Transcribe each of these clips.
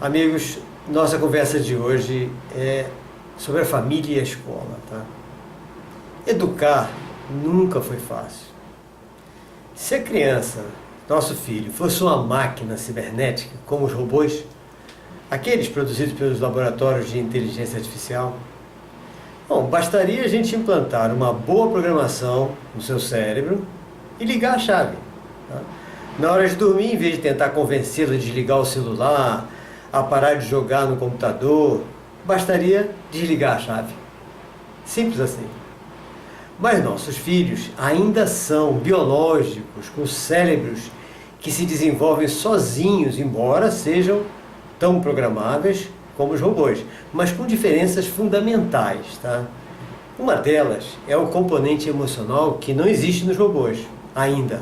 Amigos, nossa conversa de hoje é sobre a família e a escola, tá? Educar nunca foi fácil. Se a criança, nosso filho, fosse uma máquina cibernética, como os robôs, aqueles produzidos pelos laboratórios de inteligência artificial, bom, bastaria a gente implantar uma boa programação no seu cérebro e ligar a chave, tá? Na hora de dormir, em vez de tentar convencê-lo a desligar o celular, a parar de jogar no computador, bastaria desligar a chave. Simples assim. Mas nossos filhos ainda são biológicos, com cérebros que se desenvolvem sozinhos, embora sejam tão programáveis como os robôs, mas com diferenças fundamentais, tá? Uma delas é o componente emocional que não existe nos robôs, ainda.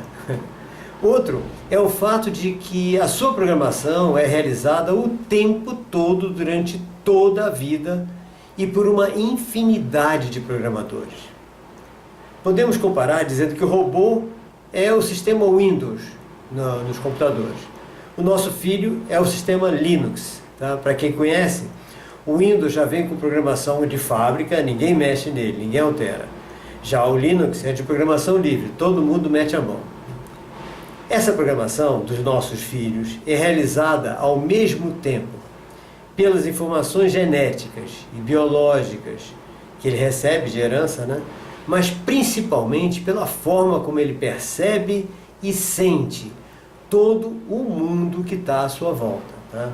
Outro é o fato de que a sua programação é realizada o tempo todo, durante toda a vida e por uma infinidade de programadores. Podemos comparar dizendo que o robô é o sistema Windows nos computadores. O nosso filho é o sistema Linux, tá? Para quem conhece, o Windows já vem com programação de fábrica, ninguém mexe nele, ninguém altera. Já o Linux é de programação livre, todo mundo mete a mão. Essa programação dos nossos filhos é realizada ao mesmo tempo pelas informações genéticas e biológicas que ele recebe de herança, né? Mas principalmente pela forma como ele percebe e sente todo o mundo que está à sua volta, tá?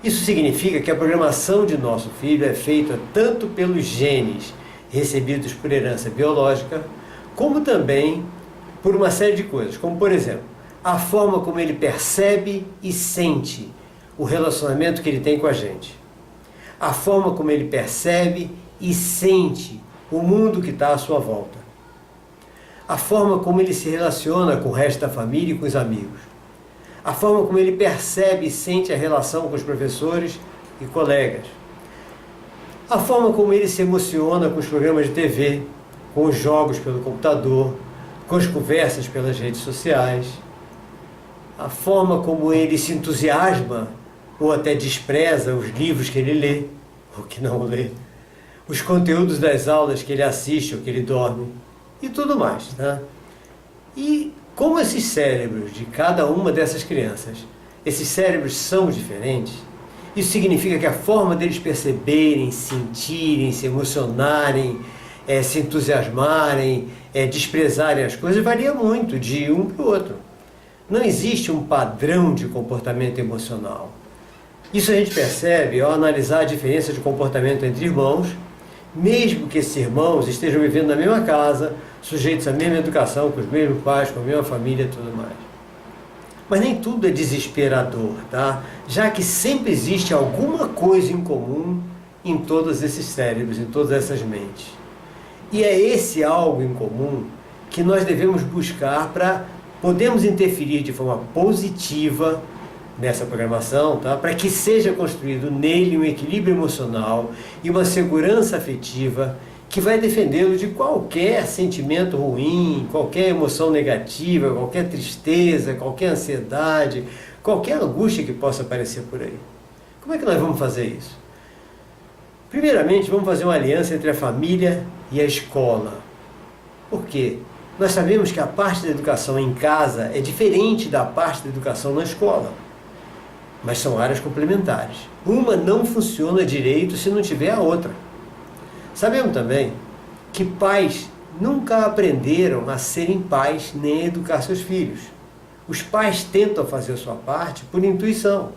Isso significa que a programação de nosso filho é feita tanto pelos genes recebidos por herança biológica, como também por uma série de coisas, como por exemplo, a forma como ele percebe e sente o relacionamento que ele tem com a gente. A forma como ele percebe e sente o mundo que está à sua volta. A forma como ele se relaciona com o resto da família e com os amigos. A forma como ele percebe e sente a relação com os professores e colegas. A forma como ele se emociona com os programas de TV, com os jogos pelo computador, com as conversas pelas redes sociais. A forma como ele se entusiasma ou até despreza os livros que ele lê, ou que não lê, os conteúdos das aulas que ele assiste ou que ele dorme, e tudo mais, tá? E como esses cérebros de cada uma dessas crianças, esses cérebros são diferentes, isso significa que a forma deles perceberem, sentirem, se emocionarem, se entusiasmarem, desprezarem as coisas, varia muito de um para o outro. Não existe um padrão de comportamento emocional. Isso a gente percebe ao analisar a diferença de comportamento entre irmãos, mesmo que esses irmãos estejam vivendo na mesma casa, sujeitos à mesma educação, com os mesmos pais, com a mesma família e tudo mais. Mas nem tudo é desesperador, tá? Já que sempre existe alguma coisa em comum em todos esses cérebros, em todas essas mentes. E é esse algo em comum que nós devemos buscar para podemos interferir de forma positiva nessa programação, tá? Para que seja construído nele um equilíbrio emocional e uma segurança afetiva que vai defendê-lo de qualquer sentimento ruim, qualquer emoção negativa, qualquer tristeza, qualquer ansiedade, qualquer angústia que possa aparecer por aí. Como é que nós vamos fazer isso? Primeiramente, vamos fazer uma aliança entre a família e a escola. Por quê? Nós sabemos que a parte da educação em casa é diferente da parte da educação na escola, mas são áreas complementares. Uma não funciona direito se não tiver a outra. Sabemos também que pais nunca aprenderam a serem pais nem a educar seus filhos. Os pais tentam fazer a sua parte por intuição.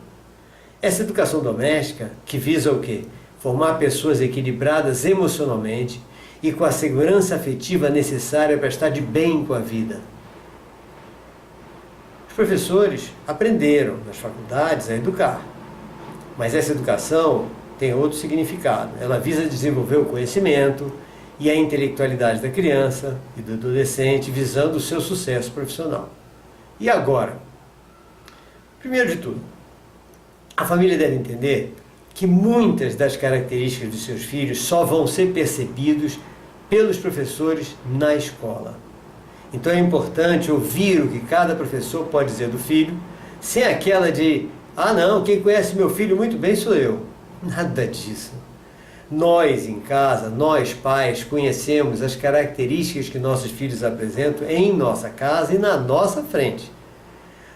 Essa educação doméstica, que visa o quê? Formar pessoas equilibradas emocionalmente e com a segurança afetiva necessária para estar de bem com a vida. Os professores aprenderam nas faculdades a educar, mas essa educação tem outro significado. Ela visa desenvolver o conhecimento e a intelectualidade da criança e do adolescente, visando o seu sucesso profissional. E agora? Primeiro de tudo, a família deve entender que muitas das características dos seus filhos só vão ser percebidos pelos professores na escola. Então é importante ouvir o que cada professor pode dizer do filho, sem aquela de Ah não, quem conhece meu filho muito bem sou eu. Nada disso. Nós em casa, nós pais, conhecemos as características que nossos filhos apresentam em nossa casa e na nossa frente.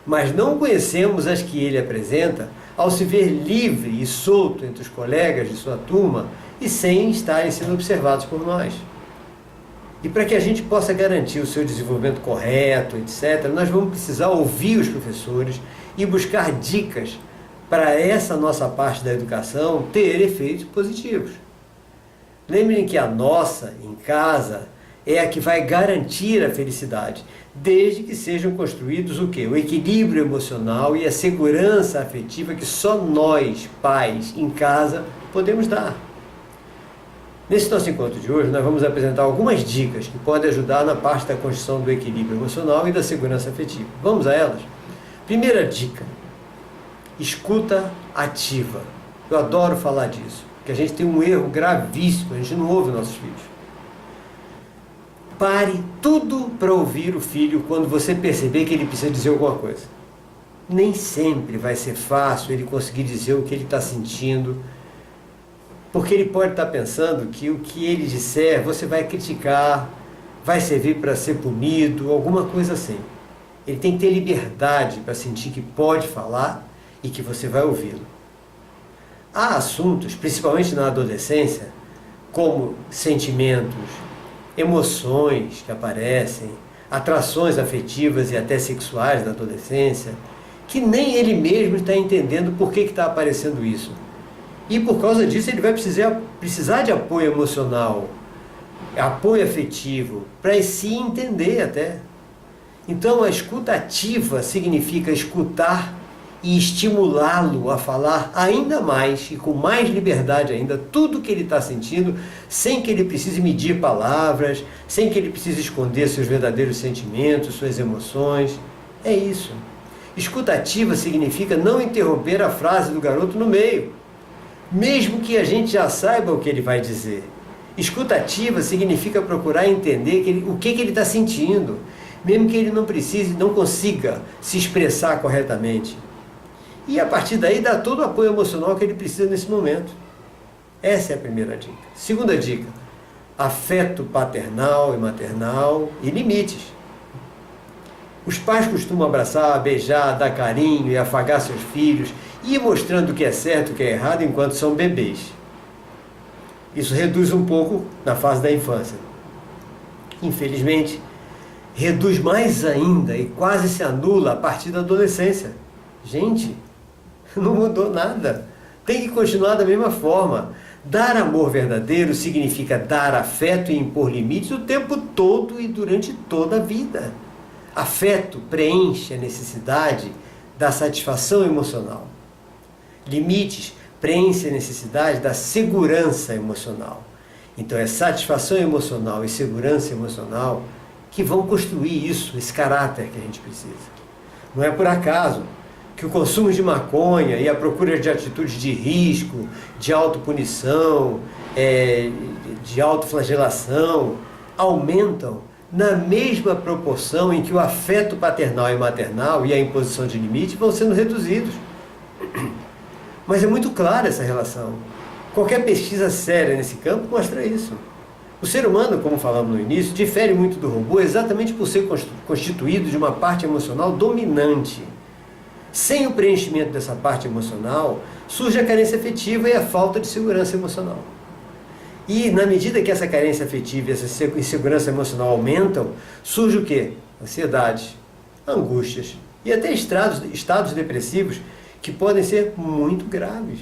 Mas não conhecemos as que ele apresenta ao se ver livre e solto entre os colegas de sua turma e sem estarem sendo observados por nós. E para que a gente possa garantir o seu desenvolvimento correto, etc., nós vamos precisar ouvir os professores e buscar dicas para essa nossa parte da educação ter efeitos positivos. Lembrem que a nossa, em casa, é a que vai garantir a felicidade, desde que sejam construídos o quê? O equilíbrio emocional e a segurança afetiva que só nós, pais, em casa, podemos dar. Nesse nosso encontro de hoje, nós vamos apresentar algumas dicas que podem ajudar na parte da construção do equilíbrio emocional e da segurança afetiva. Vamos a elas? Primeira dica: escuta ativa. Eu adoro falar disso, porque a gente tem um erro gravíssimo, a gente não ouve nossos filhos. Pare tudo para ouvir o filho quando você perceber que ele precisa dizer alguma coisa. Nem sempre vai ser fácil ele conseguir dizer o que ele está sentindo, porque ele pode estar pensando que o que ele disser você vai criticar, vai servir para ser punido, alguma coisa assim. Ele tem que ter liberdade para sentir que pode falar e que você vai ouvi-lo. Há assuntos, principalmente na adolescência, como sentimentos, emoções que aparecem, atrações afetivas e até sexuais na adolescência, que nem ele mesmo está entendendo por que está aparecendo isso. E por causa disso ele vai precisar de apoio emocional, apoio afetivo, para se entender até. Então a escuta ativa significa escutar e estimulá-lo a falar ainda mais e com mais liberdade ainda tudo que ele está sentindo, sem que ele precise medir palavras, sem que ele precise esconder seus verdadeiros sentimentos, suas emoções. É isso. Escuta ativa significa não interromper a frase do garoto no meio, mesmo que a gente já saiba o que ele vai dizer. Escuta ativa significa procurar entender o que ele está sentindo, mesmo que ele não consiga se expressar corretamente. E a partir daí dá todo o apoio emocional que ele precisa nesse momento. Essa é a primeira dica. Segunda dica: afeto paternal e maternal e limites. Os pais costumam abraçar, beijar, dar carinho e afagar seus filhos e ir mostrando o que é certo e o que é errado enquanto são bebês. Isso reduz um pouco na fase da infância. Infelizmente, reduz mais ainda e quase se anula a partir da adolescência. Gente, não mudou nada. Tem que continuar da mesma forma. Dar amor verdadeiro significa dar afeto e impor limites o tempo todo e durante toda a vida. Afeto preenche a necessidade da satisfação emocional. Limites preenche a necessidade da segurança emocional. Então é satisfação emocional e segurança emocional que vão construir isso, esse caráter que a gente precisa. Não é por acaso que o consumo de maconha e a procura de atitudes de risco, de autopunição, de autoflagelação aumentam na mesma proporção em que o afeto paternal e maternal e a imposição de limites vão sendo reduzidos. Mas é muito clara essa relação. Qualquer pesquisa séria nesse campo mostra isso. O ser humano, como falamos no início, difere muito do robô exatamente por ser constituído de uma parte emocional dominante. Sem o preenchimento dessa parte emocional, surge a carência afetiva e a falta de segurança emocional. E na medida que essa carência afetiva e essa insegurança emocional aumentam, surge o quê? Ansiedade, angústias e até estados depressivos que podem ser muito graves.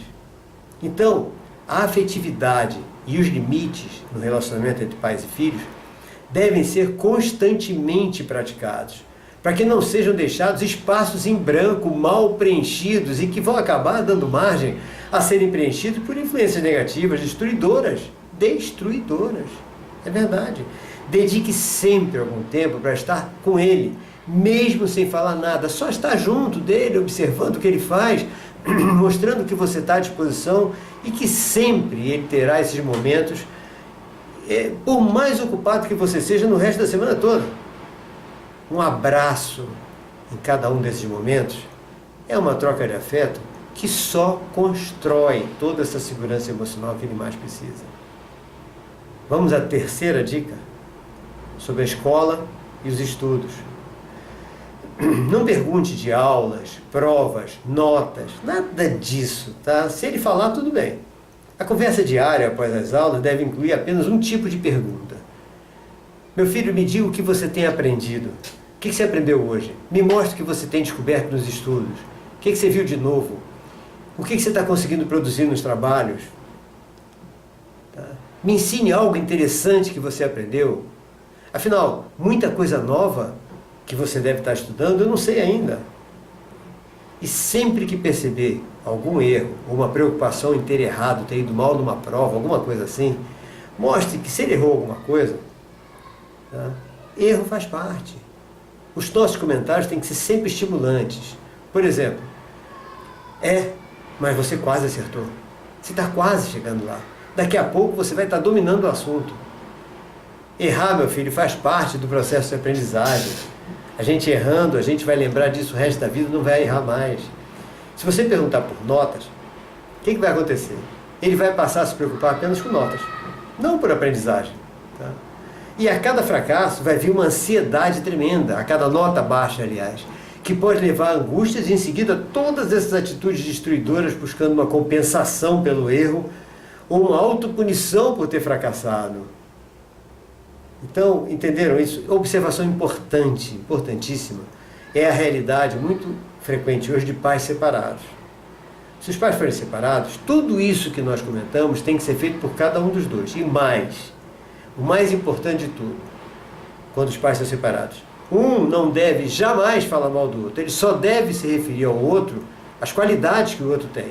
Então, a afetividade e os limites no relacionamento entre pais e filhos devem ser constantemente praticados, para que não sejam deixados espaços em branco mal preenchidos e que vão acabar dando margem a serem preenchidos por influências negativas, destruidoras. É verdade. Dedique sempre algum tempo para estar com ele, mesmo sem falar nada, só estar junto dele, observando o que ele faz, mostrando que você está à disposição e que sempre ele terá esses momentos, por mais ocupado que você seja no resto da semana toda. Um abraço em cada um desses momentos É uma troca de afeto que só constrói toda essa segurança emocional que ele mais precisa. Vamos à terceira dica sobre a escola e os estudos. Não pergunte de aulas, provas, notas, nada disso, tá? Se ele falar, tudo bem. A conversa diária após as aulas deve incluir apenas um tipo de pergunta. Meu filho, me diga o que você tem aprendido. O que você aprendeu hoje? Me mostre o que você tem descoberto nos estudos. O que você viu de novo? O que você está conseguindo produzir nos trabalhos? Tá? Me ensine algo interessante que você aprendeu. Afinal, muita coisa nova que você deve estar estudando, eu não sei ainda. E sempre que perceber algum erro, ou uma preocupação em ter errado, ter ido mal numa prova, alguma coisa assim, mostre que se ele errou alguma coisa, tá? Erro faz parte. Os nossos comentários têm que ser sempre estimulantes. Por exemplo, mas você quase acertou. Você está quase chegando lá. Daqui a pouco você vai estar dominando o assunto. Errar, meu filho, faz parte do processo de aprendizagem. A gente errando, a gente vai lembrar disso o resto da vida, não vai errar mais. Se você perguntar por notas, o que vai acontecer? Ele vai passar a se preocupar apenas com notas, não por aprendizagem. Tá? E a cada fracasso vai vir uma ansiedade tremenda, a cada nota baixa, aliás, que pode levar a angústias e em seguida todas essas atitudes destruidoras buscando uma compensação pelo erro ou uma autopunição por ter fracassado. Então, entenderam isso? Observação importante, importantíssima, é a realidade muito frequente hoje de pais separados. Se os pais forem separados, tudo isso que nós comentamos tem que ser feito por cada um dos dois. E mais, o mais importante de tudo, quando os pais são separados, um não deve jamais falar mal do outro, ele só deve se referir ao outro as qualidades que o outro tem.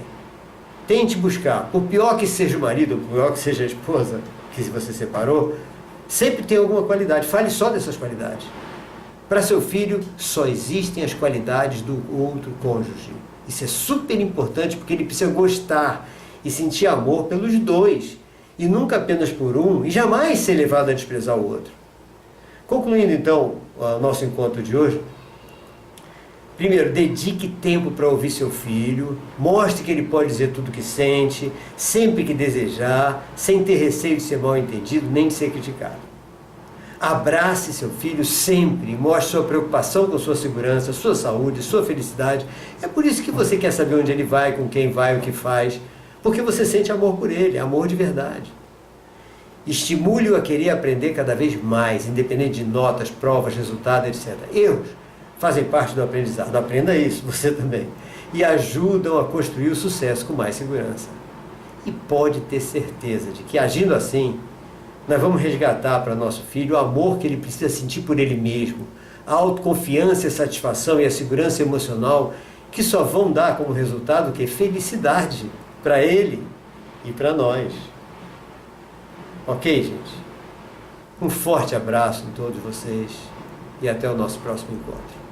Tente buscar, por pior que seja o marido, por pior que seja a esposa, que você separou, sempre tem alguma qualidade, fale só dessas qualidades. Para seu filho, só existem as qualidades do outro cônjuge. Isso é super importante porque ele precisa gostar e sentir amor pelos dois, e nunca apenas por um, e jamais ser levado a desprezar o outro. Concluindo então o nosso encontro de hoje, primeiro, dedique tempo para ouvir seu filho, mostre que ele pode dizer tudo o que sente, sempre que desejar, sem ter receio de ser mal entendido, nem de ser criticado. Abrace seu filho sempre, mostre sua preocupação com sua segurança, sua saúde, sua felicidade. É por isso que você quer saber onde ele vai, com quem vai, o que faz, porque você sente amor por ele, amor de verdade. Estimule-o a querer aprender cada vez mais, independente de notas, provas, resultados, etc. Erros fazem parte do aprendizado. Aprenda isso, você também. E ajudam a construir o sucesso com mais segurança. E pode ter certeza de que, agindo assim, nós vamos resgatar para nosso filho o amor que ele precisa sentir por ele mesmo, a autoconfiança, a satisfação e a segurança emocional que só vão dar como resultado o que? Felicidade para ele e para nós. Ok, gente? Um forte abraço em todos vocês e até o nosso próximo encontro.